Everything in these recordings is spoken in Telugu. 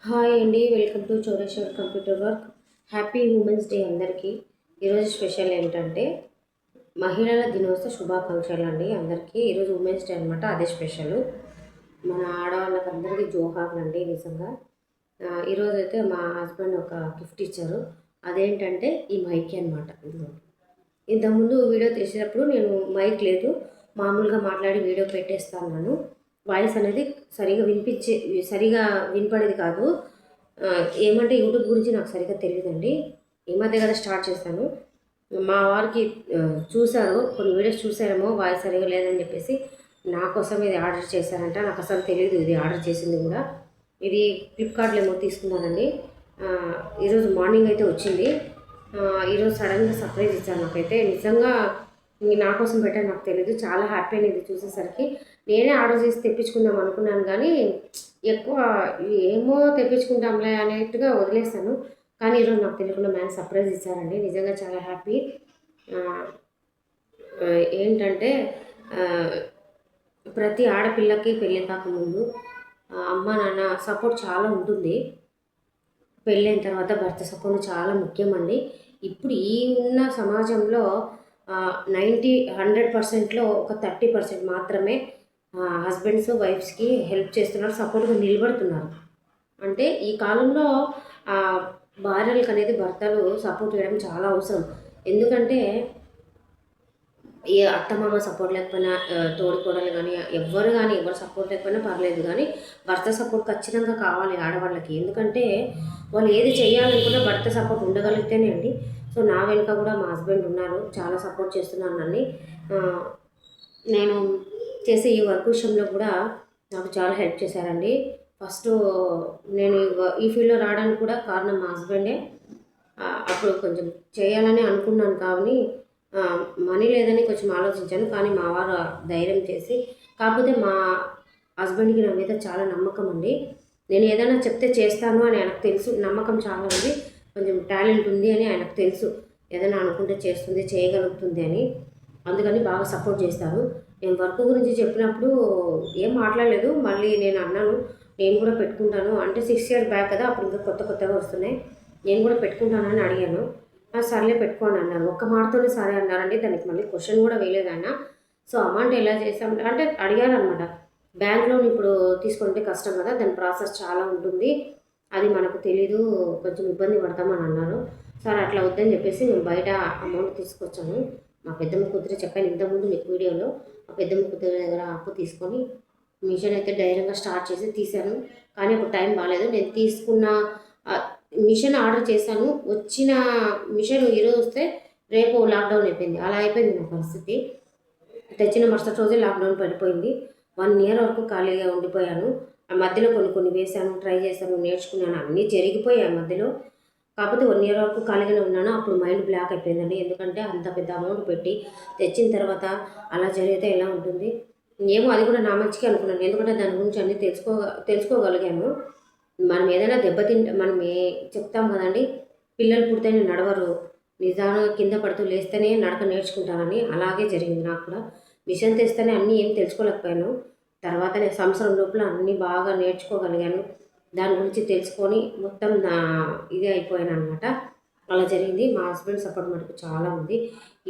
హాయ్ అండి, welcome to Chowdeshwar computer work. Happy women's day అందరికీ. ఈరోజు స్పెషల్ ఏంటంటే మహిళల దినోత్సవ శుభాకాంక్షలు అండి అందరికీ. ఈరోజు ఉమెన్స్ డే అనమాట, అదే స్పెషల్. మన ఆడవాళ్ళకి అందరికీ జోహార్లు అండి నిజంగా. ఈరోజు అయితే మా హస్బెండ్ ఒక గిఫ్ట్ ఇచ్చారు. అదేంటంటే ఈ మైక్ అనమాట. ఇంతకుముందు వీడియో తీసేటప్పుడు నేను మైక్ లేదు, మామూలుగా మాట్లాడి వీడియో పెట్టేస్తాను. వాయిస్ అనేది సరిగా వినపడేది కాదు. ఏమంటే యూట్యూబ్ గురించి నాకు సరిగ్గా తెలియదండి. ఈ మధ్య కదా స్టార్ట్ చేశాను. మా వారికి చూశారు, కొన్ని వీడియోస్ చూసారేమో వాయిస్ సరిగా లేదని చెప్పేసి నా కోసం ఇది ఆర్డర్ చేశారంట. నాకు అసలు తెలియదు ఇది ఆర్డర్ చేసింది కూడా. ఇది ఫ్లిప్కార్ట్లో ఏమో తీసుకున్నానండి. ఈరోజు మార్నింగ్ అయితే వచ్చింది. ఈరోజు సడన్గా సర్ప్రైజ్ ఇచ్చారు నాకైతే. నిజంగా నా కోసం పెట్టారు నాకు తెలియదు. చాలా హ్యాపీ అనేది చూసేసరికి. నేనే ఆర్డర్ చేసి తెప్పించుకుందాం అనుకున్నాను కానీ ఎక్కువ ఏమో తెప్పించుకుంటాంలే అనేట్టుగా వదిలేస్తాను. కానీ ఈరోజు నాకు తెలియకుండా మ్యాన్ సర్ప్రైజ్ ఇచ్చారండి. నిజంగా చాలా హ్యాపీ. ఏంటంటే ప్రతి ఆడపిల్లకి పెళ్ళి కాకముందు అమ్మ నాన్న సపోర్ట్ చాలా ఉంటుంది. పెళ్ళైన తర్వాత భర్త సపోర్ట్ చాలా ముఖ్యమండి. ఇప్పుడు ఈ ఉన్న సమాజంలో 100%లో ఒక 30% మాత్రమే హస్బెండ్స్ వైఫ్స్కి హెల్ప్ చేస్తున్నారు, సపోర్ట్గా నిలబడుతున్నారు. అంటే ఈ కాలంలో భార్యలకు అనేది భర్తలు సపోర్ట్ చేయడం చాలా అవసరం. ఎందుకంటే ఏ అత్తమామ సపోర్ట్ లేకపోయినా, తోడికోడలు కానీ ఎవరు సపోర్ట్ లేకపోయినా పర్లేదు, కానీ భర్త సపోర్ట్ ఖచ్చితంగా కావాలి ఆడవాళ్ళకి. ఎందుకంటే వాళ్ళు ఏది చేయాలనుకున్నా భర్త సపోర్ట్ ఉండగలిగితేనే అండి. సో నా వెనుక కూడా మా హస్బెండ్ ఉన్నారు, చాలా సపోర్ట్ చేస్తున్నారు నన్ను. నేను చేసే ఈ వర్క్ విషయంలో కూడా నాకు చాలా హెల్ప్ చేశారండి. ఫస్ట్ నేను ఈ ఫీల్డ్లో రావడానికి కూడా కారణం మా హస్బెండే. అప్పుడు కొంచెం చేయాలని అనుకున్నాను కానీ మనీ లేదని కొంచెం ఆలోచించాను. కానీ మా వారు ధైర్యం చేసి, కాకపోతే మా హస్బెండ్కి నా మీద చాలా నమ్మకం అండి. నేను ఏదైనా చెప్తే చేస్తాను అని ఆయనకు తెలుసు. నమ్మకం చాలా ఉంది, కొంచెం టాలెంట్ ఉంది అని ఆయనకు తెలుసు. ఏదైనా అనుకుంటే చేస్తుంది, చేయగలుగుతుంది అని. అందుకని బాగా సపోర్ట్ చేస్తారు. నేను వర్క్ గురించి చెప్పినప్పుడు ఏం మాట్లాడలేదు. మళ్ళీ నేను అన్నాను నేను కూడా పెట్టుకుంటాను అంటే 6 years బ్యాక్ కదా, అప్పుడు ఇంకా కొత్తగా వస్తున్నాయి. నేను కూడా పెట్టుకుంటానని అడిగాను. సర్లే పెట్టుకోండి అన్నారు. ఒక్క మాటతోనే సరే అన్నారండి. దానికి మళ్ళీ క్వశ్చన్ కూడా వేయలేదు ఆయన. సో అమౌంట్ ఎలా చేసాం అంటే అడిగారనమాట. బ్యాంక్ లోన్ ఇప్పుడు తీసుకుంటే కష్టం కదా, దాని ప్రాసెస్ చాలా ఉంటుంది, అది మనకు తెలీదు, కొంచెం ఇబ్బంది పడతామని అన్నారు. సరే అట్లా వద్దని చెప్పేసి మేము బయట అమౌంట్ తీసుకొచ్చాను. మా పెద్దమ్మ కూతురు చెప్పాను ఇంతకుముందు మీకు వీడియోలో. మా పెద్దమ్మ కూతురు దగ్గర అప్పు తీసుకొని మిషన్ అయితే ధైర్యంగా స్టార్ట్ చేసి తీశాను. కానీ అప్పుడు టైం బాగాలేదు. నేను తీసుకున్న మిషన్ ఆర్డర్ చేశాను, వచ్చిన మిషన్ ఈరోజు వస్తే రేపు లాక్డౌన్ అయిపోయింది. అలా అయిపోయింది నా పరిస్థితి. తెచ్చిన మరుసటి రోజే లాక్డౌన్ పడిపోయింది. 1 year వరకు ఖాళీగా ఉండిపోయాను. ఆ మధ్యలో కొన్ని వేశాను, ట్రై చేశాను, నేర్చుకున్నాను, అన్నీ జరిగిపోయాయి మధ్యలో. కాకపోతే 1 year వరకు ఖాళీగానే ఉన్నాను. అప్పుడు మైండ్ బ్లాక్ అయిపోయిందండి. ఎందుకంటే అంత పెద్ద అమౌంట్ పెట్టి తెచ్చిన తర్వాత అలా జరిగితే ఎలా ఉంటుంది. ఏమో అది కూడా నా మంచిగా అనుకున్నాను. ఎందుకంటే దాని గురించి అన్నీ తెలుసుకోగలిగాను. మనం ఏదైనా దెబ్బతింటే మనం చెప్తాం కదండి, పిల్లలు పుడితేనే నడవరు, నిదానంగా కింద పడుతూ లేస్తేనే నడక నేర్చుకుంటానని. అలాగే జరిగింది నాకు కూడా. మిషన్ తెస్తేనే అన్నీ ఏం తెలుసుకోలేకపోయాను. తర్వాత నేను సంవత్సరం లోపల అన్నీ బాగా నేర్చుకోగలిగాను. దాని గురించి తెలుసుకొని మొత్తం ఇదే అయిపోయాను అనమాట. అలా జరిగింది. మా హస్బెండ్ సపోర్ట్ మటుకు చాలా ఉంది.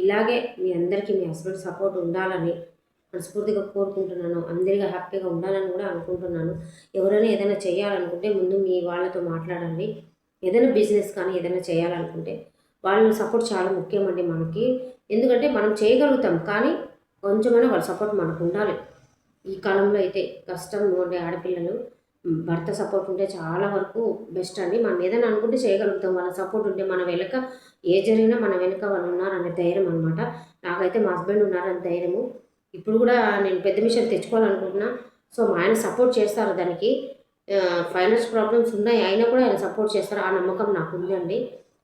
ఇలాగే మీ అందరికీ మీ హస్బెండ్ సపోర్ట్ ఉండాలని మనస్ఫూర్తిగా కోరుకుంటున్నాను. అందరిగా హ్యాపీగా ఉండాలని కూడా అనుకుంటున్నాను. ఎవరైనా ఏదైనా చేయాలనుకుంటే ముందు మీ వాళ్ళతో మాట్లాడండి. ఏదైనా బిజినెస్ కానీ ఏదైనా చేయాలనుకుంటే వాళ్ళ సపోర్ట్ చాలా ముఖ్యమండి మనకి. ఎందుకంటే మనం చేయగలుగుతాం, కానీ కొంచెమైనా వాళ్ళ సపోర్ట్ మనకు ఉండాలి. ఈ కాలంలో అయితే కష్టం ఉండే ఆడపిల్లలు భర్త సపోర్ట్ ఉంటే చాలా వరకు బెస్ట్ అండి. మనం ఏదైనా అనుకుంటే చేయగలుగుతాం, వాళ్ళ సపోర్ట్ ఉంటే మన వెనుక ఏ జరిగినా మన వెనుక వాళ్ళు ఉన్నారనే ధైర్యం అనమాట. నాకైతే మా హస్బెండ్ ఉన్నారని ధైర్యము. ఇప్పుడు కూడా నేను పెద్ద మిషన్ తెచ్చుకోవాలనుకుంటున్నా. సో మా ఆయన సపోర్ట్ చేస్తారు దానికి. ఫైనాన్స్ ప్రాబ్లమ్స్ ఉన్నాయి, అయినా కూడా ఆయన సపోర్ట్ చేస్తారు. ఆ నమ్మకం నాకు ఉందండి.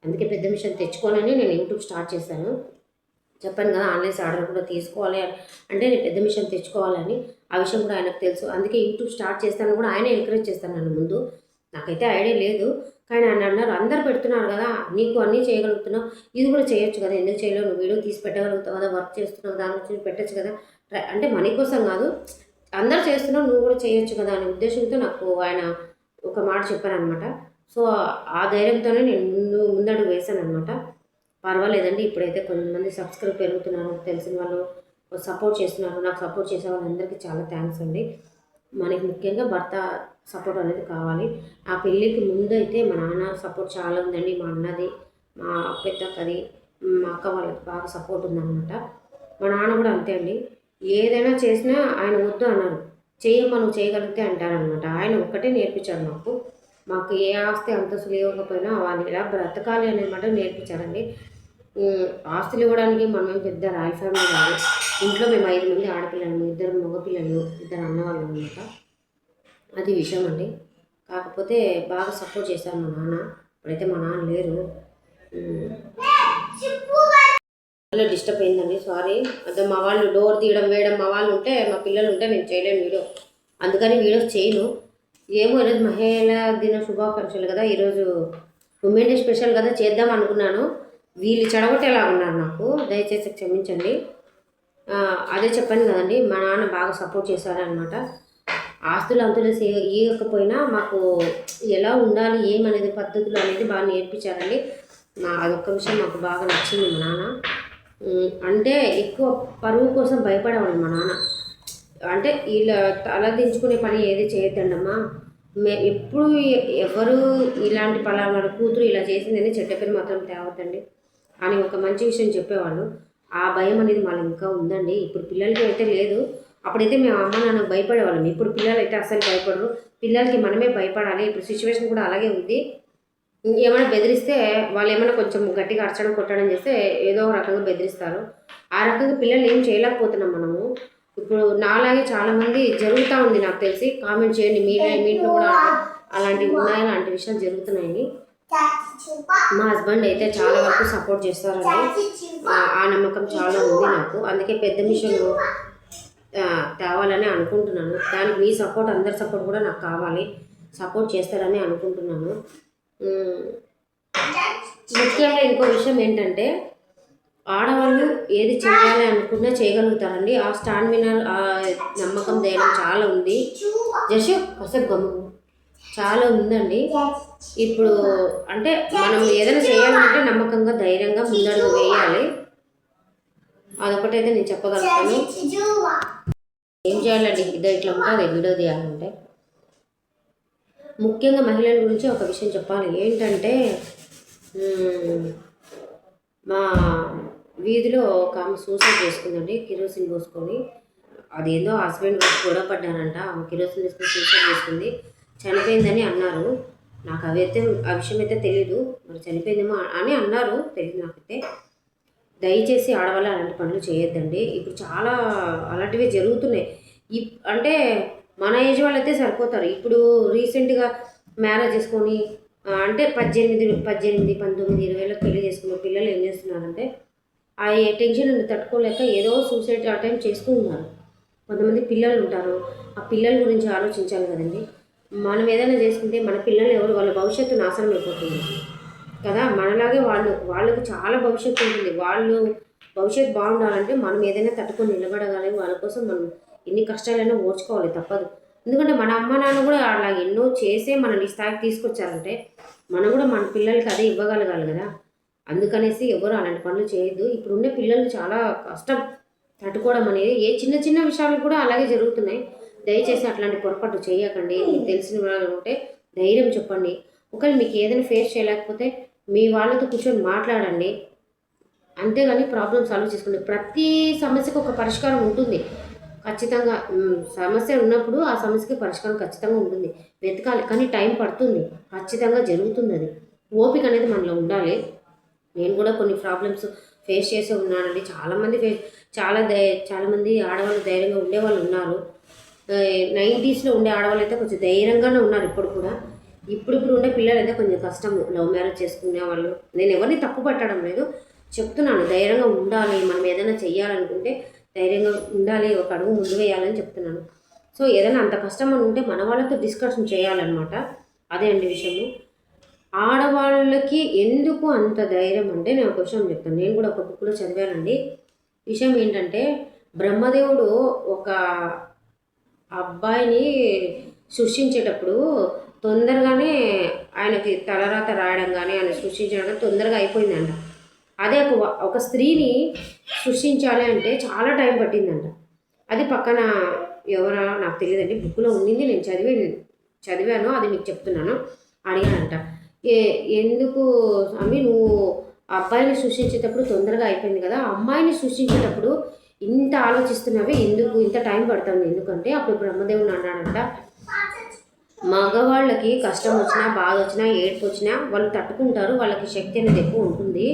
అందుకే పెద్ద మిషన్ తెచ్చుకోవాలని నేను యూట్యూబ్ స్టార్ట్ చేశాను. చెప్పాను కదా, ఆన్లైన్స్ ఆర్డర్ కూడా తీసుకోవాలి అంటే నేను పెద్ద మిషన్ తెచ్చుకోవాలని. ఆ విషయం కూడా ఆయనకు తెలుసు. అందుకే యూట్యూబ్ స్టార్ట్ చేస్తాను కూడా ఆయన ఎంకరేజ్ చేస్తాను నన్ను ముందు. నాకైతే ఐడియా లేదు, కానీ ఆయన అన్నారు అందరు పెడుతున్నారు కదా, నీకు అన్నీ చేయగలుగుతున్నావు, ఇది కూడా చేయొచ్చు కదా, ఎందుకు చేయలేవు, నువ్వు వీడియో తీసి పెట్టగలుగుతావు కదా, వర్క్ చేస్తున్నావు, దాని గురించి పెట్టచ్చు కదా. అంటే మనీ కోసం కాదు, అందరు చేస్తున్నావు నువ్వు కూడా చేయొచ్చు కదా అనే ఉద్దేశంతో నాకు ఆయన ఒక మాట చెప్పానమాట. సో, ఆ ధైర్యంతోనే నేను ముందడుగు వేశాననమాట. పర్వాలేదండి ఇప్పుడైతే కొంతమంది సబ్స్క్రైబ్ పెరుగుతున్నారు. తెలిసిన వాళ్ళు సపోర్ట్ చేస్తున్నారు. నాకు సపోర్ట్ చేసే వాళ్ళందరికీ చాలా థ్యాంక్స్ అండి. మనకి ముఖ్యంగా భర్త సపోర్ట్ అనేది కావాలి. ఆ పెళ్ళికి ముందైతే మా నాన్న సపోర్ట్ చాలా ఉందండి. మా అన్నది, మా పెద్దక్కది, మా అక్క వాళ్ళకి బాగా సపోర్ట్ ఉందనమాట. మా నాన్న కూడా అంతే అండి. ఏదైనా చేసినా ఆయన వద్దు అన్నారు. చెయ్యమ్మా నువ్వు చేయగలిగితే అంటారనమాట. ఆయన ఒక్కటే నేర్పించాడు నాకు. మాకు ఏ ఆస్తి అంతస్తులు ఇవ్వకపోయినా వాళ్ళు ఎలా బ్రతకాలి అనేది మాట నేర్పించారండి. ఆస్తులు ఇవ్వడానికి మనమేం పెద్ద రాయల్ ఫ్యామిలీ కాదు. ఇంట్లో మేము 5 మంది ఆడపిల్లలు, 2 మగపిల్లలు, 2 అన్నవాళ్ళు అనమాట. అది విషయం అండి. కాకపోతే బాగా సపోర్ట్ చేశారు మా నాన్న. ఇప్పుడైతే మా నాన్న లేరు. డిస్టర్బ్ అయిందండి, సారీ. అదే మా వాళ్ళు డోర్ తీయడం వేయడం మా వాళ్ళు ఉంటే, మా పిల్లలు ఉంటే నేను చేయలేను వీడియో. అందుకని వీడియోస్ చేయను. ఏమో ఈరోజు మహిళా దిన శుభాకాంక్షలు కదా, ఈరోజు ఉమెన్ డే స్పెషల్ కదా చేద్దాం అనుకున్నాను. వీళ్ళు చెడగొట్టేలా ఉన్నారు నాకు, దయచేసి క్షమించండి. అదే చెప్పాను కదండి, మా నాన్న బాగా సపోర్ట్ చేశారనమాట. ఆస్తులు అంతులు ఇవ్వకపోయినా మాకు ఎలా ఉండాలి ఏమనేది పద్ధతులు అనేది బాగా నేర్పించారండి. అదొక్క విషయం మాకు బాగా నచ్చింది మా నాన్న. అంటే ఎక్కువ పరువు కోసం భయపడేవాడు మా నాన్న. అంటే ఇలా తల దించుకునే పని ఏది చేయొద్దండమ్మా, ఎప్పుడు ఎవరు ఇలాంటి పలానా కూతురు ఇలా చేసిందని చెడ్డ పేరు మాత్రం తేవద్దండి అని ఒక మంచి విషయం చెప్పేవాళ్ళు. ఆ భయం అనేది మళ్ళీ ఇంకా ఉందండి. ఇప్పుడు పిల్లలకి అయితే లేదు. అప్పుడైతే మేము అమ్మ నాన్నకు భయపడేవాళ్ళం. ఇప్పుడు పిల్లలు అయితే అస్సలు భయపడరు. పిల్లలకి మనమే భయపడాలి. ఇప్పుడు సిచ్యువేషన్ కూడా అలాగే ఉంది. ఏమైనా బెదిరిస్తే వాళ్ళు ఏమైనా కొంచెం గట్టిగా అరచడం కొట్టడం చేస్తే ఏదో ఒక రకంగా బెదిరిస్తారు. ఆ రకంగా పిల్లల్ని ఏం చేయలేకపోతున్నాం మనము. ఇప్పుడు నాలాగే చాలామంది జరుగుతూ ఉంది నాకు తెలిసి. కామెంట్ చేయండి, మీ ఇంట్లో కూడా అలాంటివి ఉన్నాయి, అలాంటి విషయాలు జరుగుతున్నాయని. మా హస్బెండ్ అయితే చాలా వరకు సపోర్ట్ చేస్తారండి. ఆ నమ్మకం చాలా ఉంది నాకు. అందుకే పెద్ద మిషన్ తేవాలని అనుకుంటున్నాను. దానికి మీ సపోర్ట్, అందరి సపోర్ట్ కూడా నాకు కావాలి. సపోర్ట్ చేస్తారని అనుకుంటున్నాను. ముఖ్యంగా ఇంకో విషయం ఏంటంటే, ఆడవాళ్ళు ఏది చేయాలి అనుకున్నా చేయగలుగుతారండి. ఆ స్టామినా, ఆ నమ్మకం, ధైర్యం చాలా ఉంది. జస్ట్ అసలు గమ్ము చాలా ఉందండి. ఇప్పుడు అంటే మనం ఏదైనా చేయాలంటే నమ్మకంగా, ధైర్యంగా ముందడుగు వేయాలి. అదొకటైతే నేను చెప్పగలుగుతాను. ఏం చేయాలండి, ఇట్లా ఉంటుంది వీడియో తీయాలంటే. ముఖ్యంగా మహిళల గురించి ఒక విషయం చెప్పాలి. ఏంటంటే, మా వీధిలో ఒక ఆమె సూసైడ్ చేసుకుందండి, కిరోసిన్ పోసుకొని. అదేందో హస్బెండ్ గొడవ పడ్డానంట, ఆమె కిరోసిన్ వేసుకొని సూసైడ్ చేసుకుంది. చనిపోయిందని అన్నారు. నాకు ఆ విషయం అయితే తెలీదు. మరి చనిపోయిందేమో అని అన్నారు, తెలియదు నాకైతే. దయచేసి ఆడవాళ్ళు అలాంటి పనులు చేయొద్దండి. ఇప్పుడు చాలా అలాంటివి జరుగుతున్నాయి. అంటే మన ఏజ్ వాళ్ళైతే సరిపోతారు. ఇప్పుడు రీసెంట్గా మ్యారేజ్ చేసుకొని అంటే 18, 19, 20 పెళ్లి చేసుకున్న పిల్లలు ఏం చేస్తున్నారంటే, ఆ టెన్షన్ తట్టుకోలేక ఏదో సూసైడ్ అటెంప్ట్ చేస్తూ ఉన్నారు. కొంతమంది పిల్లలు ఉంటారు. ఆ పిల్లల గురించి ఆలోచించాలి కదండి. మనం ఏదైనా చేసుకుంటే మన పిల్లలు ఎవరు, వాళ్ళ భవిష్యత్తు నాశనం అయిపోతుంది కదా. మనలాగే వాళ్ళకు చాలా భవిష్యత్తు ఉంటుంది. వాళ్ళు భవిష్యత్తు బాగుండాలంటే మనం ఏదైనా తట్టుకొని నిలబడగాలి. వాళ్ళ కోసం మనం ఎన్ని కష్టాలైనా ఓర్చుకోవాలి, తప్పదు. ఎందుకంటే మన అమ్మ నాన్న కూడా అలా ఎన్నో చేసే మనల్ని ఈ స్థాయికి తీసుకొచ్చారంటే మనం కూడా మన పిల్లలకి అదే ఇవ్వగలగాలి కదా. అందుకనేసి ఎవరు అలాంటి పనులు చేయొద్దు. ఇప్పుడున్న పిల్లలు చాలా కష్టం తట్టుకోవడం అనేది. ఏ చిన్న చిన్న విషయాలు కూడా అలాగే జరుగుతున్నాయి. దయచేసి అట్లాంటి పొరపాటు చేయకండి. మీకు తెలిసిన వాళ్ళు ఉంటే ధైర్యం చెప్పండి. ఒకవేళ మీకు ఏదైనా ఫేస్ చేయలేకపోతే మీ వాళ్ళతో కూర్చొని మాట్లాడండి. అంతేగాని ప్రాబ్లమ్ సాల్వ్ చేసుకోండి. ప్రతి సమస్యకు ఒక పరిష్కారం ఉంటుంది ఖచ్చితంగా. సమస్య ఉన్నప్పుడు ఆ సమస్యకి పరిష్కారం ఖచ్చితంగా ఉంటుంది. వెతకాలి, కానీ టైం పడుతుంది. ఖచ్చితంగా జరుగుతుంది. అది ఓపిక అనేది మనలో ఉండాలి. నేను కూడా కొన్ని ప్రాబ్లమ్స్ ఫేస్ చేసే ఉన్నానండి. చాలామంది ఆడవాళ్ళు ధైర్యంగా ఉండేవాళ్ళు ఉన్నారు. 90sలో ఉండే ఆడవాళ్ళు అయితే కొంచెం ధైర్యంగానే ఉన్నారు ఇప్పుడు కూడా. ఇప్పుడు ఉండే పిల్లలు అయితే కొంచెం కష్టము, లవ్ మ్యారేజ్ చేసుకునే వాళ్ళు. నేను ఎవరిని తప్పు పట్టడం లేదు, చెప్తున్నాను. ధైర్యంగా ఉండాలి. మనం ఏదైనా చెయ్యాలనుకుంటే ధైర్యంగా ఉండాలి, ఒక అడుగు ముందు వేయాలని చెప్తున్నాను. సో ఏదైనా అంత కష్టం అని ఉంటే మన వాళ్ళతో డిస్కషన్ చేయాలన్నమాట. అదే అండి విషయము. ఆడవాళ్ళకి ఎందుకు అంత ధైర్యం అంటే నేను ఒక విషయం చెప్తాను. నేను కూడా ఒక బుక్లో చదివానండి. విషయం ఏంటంటే, బ్రహ్మదేవుడు ఒక అబ్బాయిని సృష్టించేటప్పుడు తొందరగానే ఆయనకి తలరాత రాయడం కానీ ఆయన సృష్టించడం కానీ తొందరగా అయిపోయిందంట. అదే ఒక స్త్రీని సృష్టించాలి అంటే చాలా టైం పట్టిందంట. అది పక్కన ఎవరా నాకు తెలియదండి, బుక్లో ఉండింది, నేను చదివాను, అది మీకు చెప్తున్నాను. అడిగానంట, ఎందుకు స్వామి నువ్వు అబ్బాయిని సృష్టించేటప్పుడు తొందరగా అయిపోయింది కదా, అమ్మాయిని సృష్టించేటప్పుడు ఇంత ఆలోచిస్తున్నావే, ఎందుకు ఇంత టైం పడుతుంది ఎందుకంటే అప్పుడు బ్రహ్మదేవుడు అన్నాడంట, మగవాళ్ళకి కష్టం వచ్చినా బాధ వచ్చినా ఏడుపు వచ్చినా వాళ్ళు తట్టుకుంటారు, వాళ్ళకి శక్తి అనేది ఎక్కువ ఉంటుంది,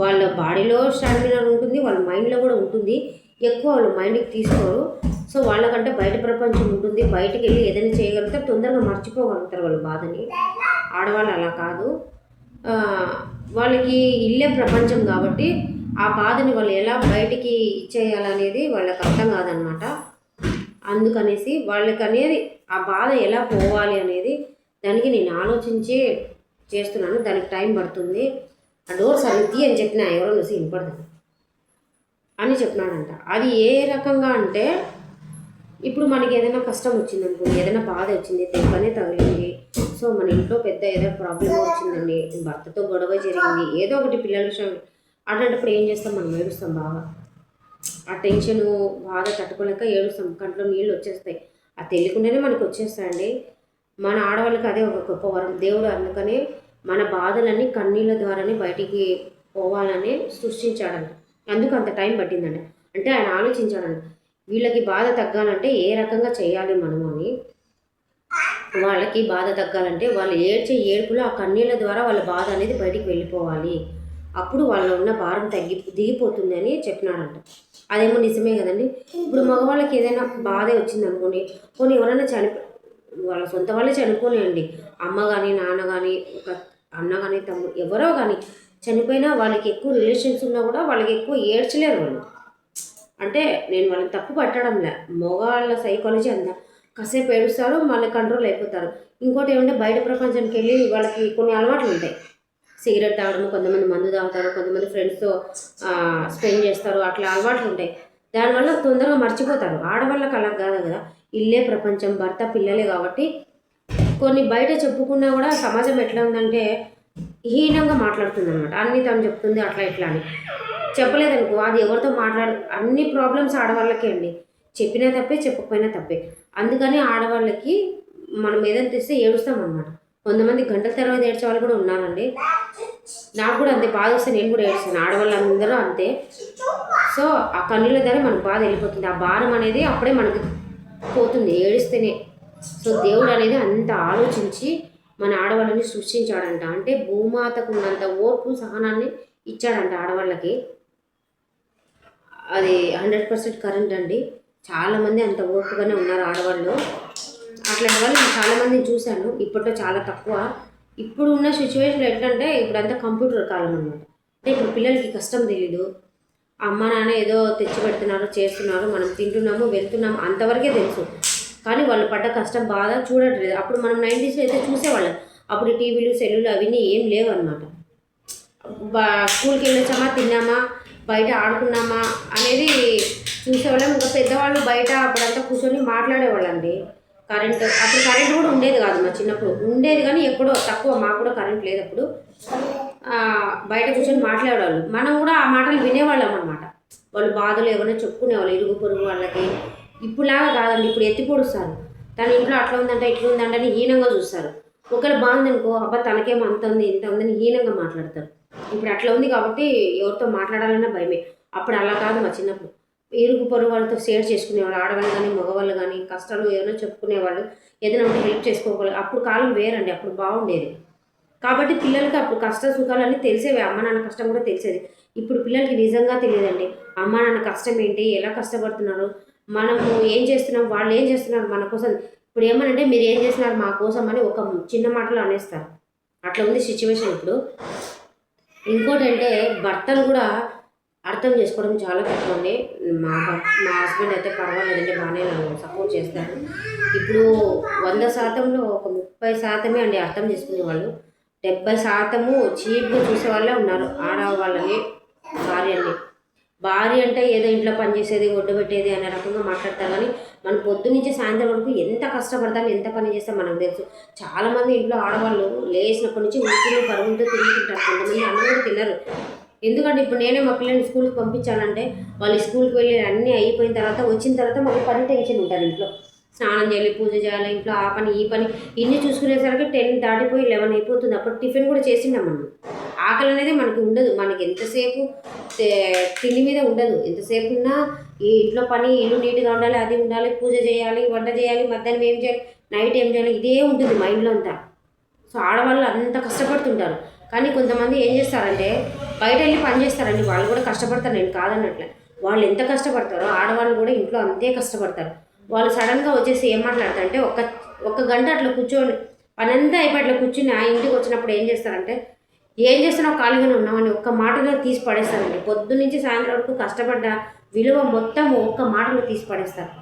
వాళ్ళ బాడీలో స్టామినా ఉంటుంది, వాళ్ళ మైండ్లో కూడా ఉంటుంది, ఎక్కువ వాళ్ళు మైండ్కి తీసుకోరు. సో వాళ్ళకంటే బయట ప్రపంచం ఉంటుంది, బయటికి వెళ్ళి ఏదైనా చేయగలుగుతారు, తొందరగా మర్చిపోగలుగుతారు వాళ్ళ బాధని. ఆడవాళ్ళు అలా కాదు, వాళ్ళకి ఇల్లే ప్రపంచం కాబట్టి ఆ బాధని వాళ్ళు ఎలా బయటికి ఇచ్చేయాలనేది వాళ్ళకి అర్థం కాదనమాట. అందుకనేసి వాళ్ళకి అనేది ఆ బాధ ఎలా పోవాలి అనేది దానికి నేను ఆలోచించి చేస్తున్నాను, దానికి టైం పడుతుంది. ఆ డోర్ సరిగ్గా అని చెప్పిన ఎవరో చూసి వినపడతాను అని చెప్పినాడంట. అది ఏ రకంగా అంటే ఇప్పుడు మనకి ఏదైనా కష్టం వచ్చింది అనుకోండి, ఏదైనా బాధ వచ్చింది, దెబ్బనే తగిలింది, సో మన ఇంట్లో పెద్ద ఏదైనా ప్రాబ్లం వచ్చిందండి, భర్తతో గొడవ జరిగింది, ఏదో ఒకటి పిల్లల విషయం, అట్లాంటప్పుడు ఏం చేస్తాం, మనం ఏడుస్తాం బాగా, ఆ టెన్షను బాధ తట్టుకోలేక ఏడుస్తాం, కంట్లో నీళ్ళు వచ్చేస్తాయి, అది తెలియకుండానే మనకు వచ్చేస్తాయండి. మన ఆడవాళ్ళకి అదే ఒక గొప్ప వరం దేవుడు, అందుకనే మన బాధలన్నీ కన్నీళ్ళ ద్వారానే బయటికి పోవాలని సృష్టించాడంట. అందుకు అంత టైం పట్టిందండి. అంటే ఆయన ఆలోచించాడంట, వీళ్ళకి బాధ తగ్గాలంటే ఏ రకంగా చేయాలి మనము అని. వాళ్ళకి బాధ తగ్గాలంటే వాళ్ళు ఏడ్చే ఏడుపులో ఆ కన్నీళ్ళ ద్వారా వాళ్ళ బాధ అనేది బయటికి వెళ్ళిపోవాలి, అప్పుడు వాళ్ళలో ఉన్న భారం దిగిపోతుంది అని చెప్పినాడంట. అదేమో నిజమే కదండి. ఇప్పుడు మగవాళ్ళకి ఏదైనా బాధ వచ్చింది అనుకోండి, పోనీ ఎవరైనా వాళ్ళ సొంత వాళ్ళే చనిపోలేండి, అమ్మ కానీ నాన్న కానీ ఒక అన్న కానీ తమ్ముడు ఎవరో కానీ చనిపోయినా వాళ్ళకి ఎక్కువ రిలేషన్స్ ఉన్నా కూడా వాళ్ళకి ఎక్కువ ఏడ్చలేరు వాళ్ళు. అంటే నేను వాళ్ళని తప్పు పట్టడంలే, మగవాళ్ళ సైకాలజీ అంతా కాసేపు ఏడుస్తారు, మళ్ళీ కంట్రోల్ అయిపోతారు. ఇంకోటి ఏమంటే బయట ప్రపంచానికి వెళ్ళి వాళ్ళకి కొన్ని అలవాట్లు ఉంటాయి, సిగరెట్ తాగడం, కొంతమంది మందు తాగుతారు, కొంతమంది ఫ్రెండ్స్తో స్పెండ్ చేస్తారు, అట్లా అలవాట్లు ఉంటాయి, దానివల్ల తొందరగా మర్చిపోతారు. ఆడవాళ్ళకి అలా కాదు కదా, ఇల్లే ప్రపంచం, భర్త పిల్లలే కాబట్టి కొన్ని బయట చెప్పుకున్నా కూడా సమాజం ఎట్లా ఉందంటే హీనంగా మాట్లాడుతుంది అనమాట, అన్నీ తను చెప్తుంది అట్లా ఇట్లా అని. చెప్పలేదనుకో అది ఎవరితో అన్ని ప్రాబ్లమ్స్ ఆడవాళ్ళకే అండి, చెప్పినా తప్పే చెప్పకపోయినా తప్పే. అందుకని ఆడవాళ్ళకి మనం ఏదైనా తెస్తే ఏడుస్తాం అన్నమాట. కొంతమంది గంటల తర్వాత ఏడ్చే వాళ్ళు కూడా ఉన్నారండి, నాకు కూడా అంతే బాధ వస్తే నేను కూడా ఏడుస్తాను, ఆడవాళ్ళందరూ అంతే. సో ఆ కన్నీళ్ళ ద్వారా మనకు బాధ వెళ్ళిపోతుంది, ఆ భారం అనేది అప్పుడే మనకు పోతుంది ఏడిస్తేనే. సో దేవుడు అనేది అంత ఆలోచించి మన ఆడవాళ్ళని సృష్టించాడంట, అంటే భూమాతకు ఉన్నంత ఓర్పు సహనాన్ని ఇచ్చాడంట ఆడవాళ్ళకి. అది 100% కరెంట్ అండి. చాలామంది అంత ఓర్పుగానే ఉన్నారు ఆడవాళ్ళు. అట్లాంటి వాళ్ళు నేను చాలామందిని చూశాను, ఇప్పట్లో చాలా తక్కువ. ఇప్పుడు ఉన్న సిచ్యువేషన్ ఎట్లంటే ఇప్పుడంతా కంప్యూటర్ కాలం అనమాట. అంటే ఇప్పుడు పిల్లలకి కష్టం తెలీదు, అమ్మ నాన్న ఏదో తెచ్చి పెడుతున్నారు, చేస్తున్నారు, మనం తింటున్నాము వెళ్తున్నాము అంతవరకే తెలుసు, కానీ వాళ్ళు పడ్డ కష్టం బాధ చూడట్లేదు. అప్పుడు మనం 90s అయితే చూసేవాళ్ళం, అప్పుడు టీవీలు సెల్లులు అవన్నీ ఏం లేవు అనమాట. స్కూల్కి వెళ్ళొచ్చామా, తిన్నామా, బయట ఆడుకున్నామా అనేది చూసేవాళ్ళం. ఇంకా పెద్దవాళ్ళు బయట అప్పుడంతా కూర్చొని మాట్లాడేవాళ్ళండి. అప్పుడు కరెంట్ కూడా ఉండేది కాదు, మా చిన్నప్పుడు ఉండేది కానీ ఎక్కడో తక్కువ, మాకు కూడా కరెంట్ లేదు అప్పుడు. బయట కూర్చొని మాట్లాడేవాళ్ళు, మనం కూడా ఆ మాటలు వినేవాళ్ళం అనమాట. వాళ్ళు బాధలు ఏమైనా చెప్పుకునేవాళ్ళు ఇరుగు పొరుగు వాళ్ళకి. ఇప్పుడులాగా కాదండి, ఇప్పుడు ఎత్తి పొడుస్తారు, తన ఇంట్లో అట్లా ఉందంటే ఇట్లా ఉందంటే అని హీనంగా చూస్తారు. ఒకవేళ బాగుందనుకో, అబ్బా తనకేమో అంత ఉంది ఇంత ఉందని హీనంగా మాట్లాడతారు. ఇప్పుడు అట్లా ఉంది కాబట్టి ఎవరితో మాట్లాడాలన్నా భయమే. అప్పుడు అలా కాదు, మా చిన్నప్పుడు ఇరుగు పొరుగు వాళ్ళతో షేర్ చేసుకునేవాళ్ళు, ఆడవాళ్ళు కానీ మగవాళ్ళు కానీ కష్టాలు ఏమైనా చెప్పుకునేవాళ్ళు, ఏదైనా ఉంటే హెల్ప్ చేసుకోవాలి. అప్పుడు కాలం వేరండి, అప్పుడు బాగుండేది. కాబట్టి పిల్లలకి అప్పుడు కష్ట సుఖాలన్నీ తెలిసేవి, అమ్మ నాన్న కష్టం కూడా తెలిసేది. ఇప్పుడు పిల్లలకి నిజంగా తెలియదండి, అమ్మ నాన్న కష్టం ఏంటి, ఎలా కష్టపడుతున్నారు, మనము ఏం చేస్తున్నాం, వాళ్ళు ఏం చేస్తున్నారు మన కోసం. ఇప్పుడు ఏమనంటే మీరు ఏం చేస్తున్నారు మా కోసం అని ఒక చిన్న మాటలో అనేస్తారు, అట్లా ఉంది సిచ్యువేషన్ ఇప్పుడు. ఇంకోటి అంటే భర్తలు కూడా అర్థం చేసుకోవడం చాలా తక్కువ అండి. మా హస్బెండ్ అయితే పర్వాలేదండి, బాగానే నన్ను సపోర్ట్ చేస్తారు. ఇప్పుడు 100%లో ఒక 30% అండి అర్థం చేసుకునేవాళ్ళు, 70% చీప్గా చూసేవాళ్ళే ఉన్నారు ఆడవాళ్ళని, భార్యని. భార్య అంటే ఏదో ఇంట్లో పని చేసేది ఒడ్డు పెట్టేది అనే రకంగా మాట్లాడతారు, కానీ మనం పొద్దు నుంచి సాయంత్రం వరకు ఎంత కష్టపడతాం, ఎంత పని చేస్తాం మనకు తెలుసు. చాలామంది ఇంట్లో ఆడవాళ్ళు లేచినప్పటి నుంచి ఉరుకులు పరుగులతో తిరుగుతుంటారు. కొంతమంది అన్నం కూడా తినరు. ఎందుకంటే ఇప్పుడు నేనే మా పిల్లల్ని స్కూల్కి పంపించాలంటే వాళ్ళు స్కూల్కి వెళ్ళి అన్నీ అయిపోయిన తర్వాత వచ్చిన తర్వాత మళ్ళీ పని టెన్షన్ ఉంటారు ఇంట్లో. స్నానం చేయాలి, పూజ చేయాలి, ఇంట్లో ఆ పని ఈ పని ఇన్ని చూసుకునేసరికి 10 దాటిపోయి 11 అయిపోతుంది. అప్పుడు టిఫిన్ కూడా చేసినాం మనం. ఆకలి అనేది మనకి ఉండదు. మనకి ఎంతసేపు తిండి మీద ఉండదు. ఎంతసేపు ఉన్నా ఈ ఇంట్లో పని, ఇల్లు నీట్గా ఉండాలి, అది ఉండాలి, పూజ చేయాలి, వంట చేయాలి, మధ్యాహ్నం ఏం చేయాలి, నైట్ ఏం చేయాలి, ఇదే ఉంటుంది మైండ్లో అంతా. సో ఆడవాళ్ళు అంత కష్టపడుతుంటారు. కానీ కొంతమంది ఏం చేస్తారంటే బయట వెళ్ళి పని చేస్తారండి. వాళ్ళు కూడా కష్టపడతారు, నేను కాదన్నట్లే. వాళ్ళు ఎంత కష్టపడతారో ఆడవాళ్ళు కూడా ఇంట్లో అంతే కష్టపడతారు. వాళ్ళు సడన్గా వచ్చేసి ఏం మాట్లాడతారంటే ఒక గంట అట్లా కూర్చొని పనంతా అయిపోయి అట్లా కూర్చుని ఆ ఇంటికి వచ్చినప్పుడు ఏం చేస్తారంటే ఏం చేస్తున్నావు, ఖాళీగానే ఉన్నామని ఒక్క మాటలో తీసి పడేస్తారండి. పొద్దు నుంచి సాయంత్రం వరకు కష్టపడ్డ విలువ మొత్తం ఒక్క మాటలో తీసి పడేస్తారు.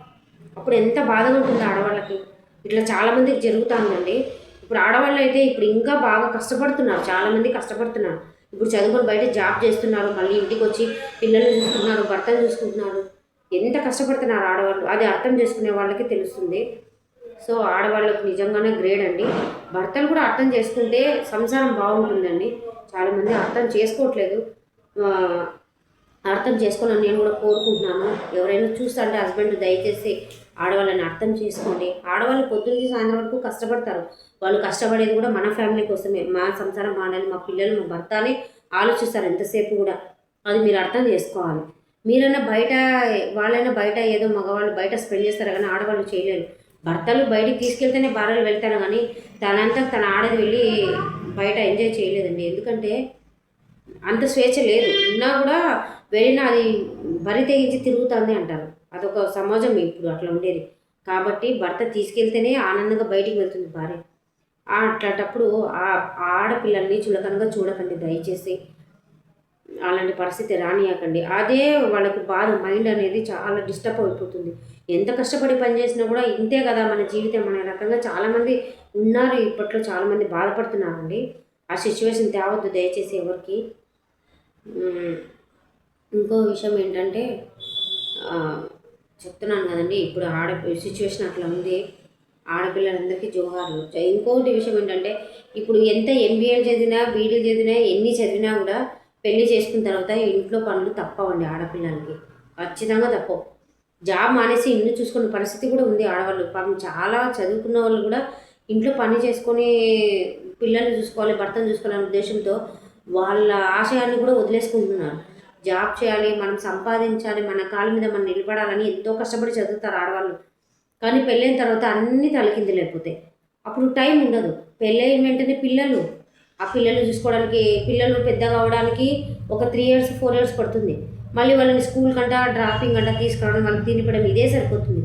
అప్పుడు ఎంత బాధగా ఉంటుందో ఆడవాళ్ళకి. ఇట్లా చాలామందికి జరుగుతుందండి. ఇప్పుడు ఆడవాళ్ళు అయితే ఇప్పుడు ఇంకా బాగా కష్టపడుతున్నారు, చాలామంది కష్టపడుతున్నారు. ఇప్పుడు చదువుకొని బయట జాబ్ చేస్తున్నారు, మళ్ళీ ఇంటికి వచ్చి పిల్లల్ని చూసుకుంటున్నారు, భర్తను చూసుకుంటున్నారు. ఎంత కష్టపడుతున్నారు ఆడవాళ్ళు, అది అర్థం చేసుకునే వాళ్ళకి తెలుస్తుంది. సో ఆడవాళ్ళకు నిజంగానే గ్రేడ్ అండి. భర్తలు కూడా అర్థం చేసుకుంటే సంసారం బాగుంటుందండి. చాలామంది అర్థం చేసుకోవట్లేదు. అర్థం చేసుకోవాలని నేను కూడా కోరుకుంటున్నాను. ఎవరైనా చూస్తుంటే హస్బెండ్ దయచేసి ఆడవాళ్ళని అర్థం చేసుకోండి. ఆడవాళ్ళు పొద్దున్న సాయంత్రం వరకు కష్టపడతారు. వాళ్ళు కష్టపడేది కూడా మన ఫ్యామిలీ కోసమే, మా సంసారం బాగాలి, మా పిల్లలు, మా భర్త అని ఆలోచిస్తారు ఎంతసేపు కూడా. అది మీరు అర్థం చేసుకోవాలి. మీరైనా బయట, వాళ్ళైనా బయట ఏదో మగవాళ్ళు బయట స్పెండ్ చేస్తారు, కానీ ఆడవాళ్ళు చేయలేరు. భర్తలు బయటికి తీసుకెళ్తేనే భార్యలు వెళ్తారు, కానీ తనంతా తన ఆడది వెళ్ళి బయట ఎంజాయ్ చేయలేదండి. ఎందుకంటే అంత స్వేచ్ఛ లేదు. ఉన్నా కూడా వెళ్ళినా అది బరి తెగించి తిరుగుతుంది అంటారు. అదొక సమాజం ఇప్పుడు అట్లా ఉండేది. కాబట్టి భర్త తీసుకెళ్తేనే ఆనందంగా బయటికి వెళ్తుంది భార్య. అట్లాంటప్పుడు ఆ ఆడపిల్లల్ని చులకనగా చూడకండి దయచేసి. అలాంటి పరిస్థితి రానియకండి. అదే వాళ్ళకి బాధ, మైండ్ అనేది చాలా డిస్టర్బ్ అయిపోతుంది. ఎంత కష్టపడి పని చేసినా కూడా ఇంతే కదా మన జీవితం అనే రకంగా చాలామంది ఉన్నారు. ఇప్పట్లో చాలామంది బాధపడుతున్నారండి. ఆ సిచ్యువేషన్ తేవద్దు దయచేసి ఎవరికి. ఇంకో విషయం ఏంటంటే చెప్తున్నాను కదండి, ఇప్పుడు సిచ్యువేషన్ అట్లా ఉంది. ఆడపిల్లలందరికీ జోహార్లు. ఇంకొకటి విషయం ఏంటంటే ఇప్పుడు ఎంత ఎంబీఏలు చదివినా, బీడీలు చదివినా, ఎన్ని చదివినా కూడా పెళ్లి చేసుకున్న తర్వాత ఇంట్లో పనులు తప్పవండి ఆడపిల్లలకి. ఖచ్చితంగా తప్పవు. జాబ్ మానేసి ఇల్లు చూసుకునే పరిస్థితి కూడా ఉంది ఆడవాళ్ళు. పాపం చాలా చదువుకున్న వాళ్ళు కూడా ఇంట్లో పని చేసుకొని పిల్లల్ని చూసుకోవాలి, భర్తను చూసుకోవాలనే ఉద్దేశంతో వాళ్ళ ఆశయాన్ని కూడా వదిలేసుకుంటున్నారు. జాబ్ చేయాలి, మనం సంపాదించాలి, మన కాళ్ళ మీద మనం నిలబడాలని ఎంతో కష్టపడి చదువుతారు ఆడవాళ్ళు. కానీ పెళ్ళైన తర్వాత అన్నీ తలకిందులైపోతాయి. అప్పుడు టైం ఉండదు. పెళ్ళైన వెంటనే పిల్లలు, ఆ పిల్లల్ని చూసుకోవడానికి, పిల్లలు పెద్దగా అవడానికి ఒక 3 ఇయర్స్ 4 ఇయర్స్ పడుతుంది. మళ్ళీ వాళ్ళని స్కూల్ కంట, డ్రాపింగ్ అంట తీసుకురావడం, వాళ్ళకి తినిపడం, ఇదే సరిపోతుంది.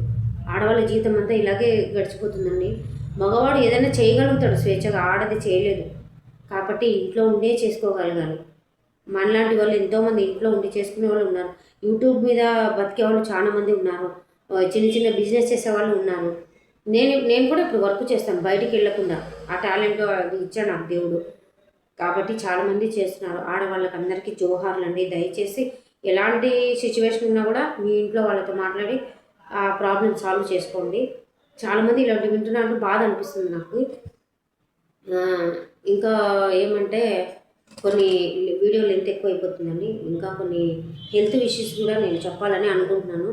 ఆడవాళ్ళ జీవితం అంతా ఇలాగే గడిచిపోతుందండి. మగవాడు ఏదైనా చేయగలుగుతాడు స్వేచ్ఛగా, ఆడది చేయలేదు. కాబట్టి ఇంట్లో ఉండే చేసుకోగలగాలి. మనలాంటి వాళ్ళు ఎంతోమంది ఇంట్లో ఉండి చేసుకునే వాళ్ళు ఉన్నారు. యూట్యూబ్ మీద బతికే వాళ్ళు చాలామంది ఉన్నారు. చిన్న చిన్న బిజినెస్ చేసేవాళ్ళు ఉన్నారు. నేను కూడా ఇప్పుడు వర్క్ చేస్తాను బయటికి వెళ్ళకుండా. ఆ టాలెంట్ అది ఇచ్చాడు నాకు దేవుడు. కాబట్టి చాలామంది చేస్తున్నారు. ఆడవాళ్ళకి అందరికీ జోహార్లు అండి. దయచేసి ఎలాంటి సిచ్యువేషన్ ఉన్నా కూడా మీ ఇంట్లో వాళ్ళతో మాట్లాడి ఆ ప్రాబ్లం సాల్వ్ చేసుకోండి. చాలామంది ఇలాంటివి వింటున్నట్టు బాధ అనిపిస్తుంది నాకు. ఇంకా ఏమంటే కొన్ని వీడియోలు ఎంత ఎక్కువ అయిపోతుందండి. ఇంకా కొన్ని హెల్త్ ఇష్యూస్ కూడా నేను చెప్పాలని అనుకుంటున్నాను.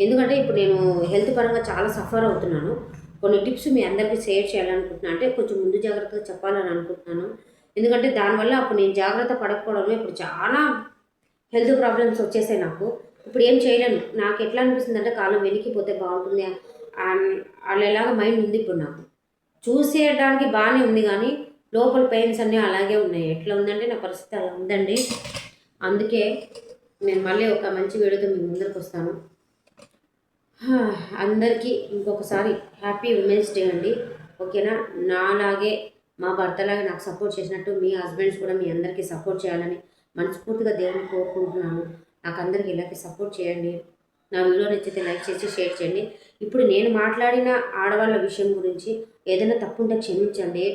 ఎందుకంటే ఇప్పుడు నేను హెల్త్ పరంగా చాలా సఫర్ అవుతున్నాను. కొన్ని టిప్స్ మీ అందరికీ షేర్ చేయాలనుకుంటున్నాను. అంటే కొంచెం ముందు జాగ్రత్తగా చెప్పాలని అనుకుంటున్నాను. ఎందుకంటే దానివల్ల అప్పుడు నేను జాగ్రత్త పడకపోవడంలో ఇప్పుడు చాలా హెల్త్ ప్రాబ్లమ్స్ వచ్చేసాయి నాకు. ఇప్పుడు ఏం చేయలేను. నాకు ఎట్లా అనిపిస్తుంది అంటే కాలం వెలికిపోతే బాగుంటుంది అలాగా మైండ్ ఉంది ఇప్పుడు నాకు. చూసేయడానికి బాగానే ఉంది, కానీ లోపల పెయిన్స్ అన్నీ అలాగే ఉన్నాయి. ఎట్లా ఉందంటే నా పరిస్థితి అలా ఉందండి. అందుకే నేను మళ్ళీ ఒక మంచి వీడియోతో మీ ముందరికి వస్తాను. అందరికీ ఇంకొకసారి హ్యాపీ ఉమెన్స్ డే అండి. ఓకేనా? నాలాగే మా భర్తలాగే నాకు సపోర్ట్ చేసినట్టు మీ హస్బెండ్స్ కూడా మీ అందరికీ సపోర్ట్ చేయాలని మనస్ఫూర్తిగా దేవుని కోరుకుంటున్నాను. నాకు అందరికీ ఇలాగే సపోర్ట్ చేయండి. నా వీడియో నచ్చితే లైక్ చేసి షేర్ చేయండి. ఇప్పుడు నేను మాట్లాడిన ఆడవాళ్ళ విషయం గురించి ఏదైనా తప్పుంటే క్షమించండి.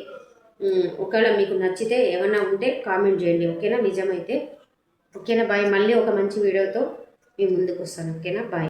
ఒకవేళ మీకు నచ్చితే ఏమైనా ఉంటే కామెంట్ చేయండి. ఓకేనా? నిజమైతే ఓకేనా? బాయ్. మళ్ళీ ఒక మంచి వీడియోతో మీ ముందుకు వస్తాను. ఓకేనా? బాయ్.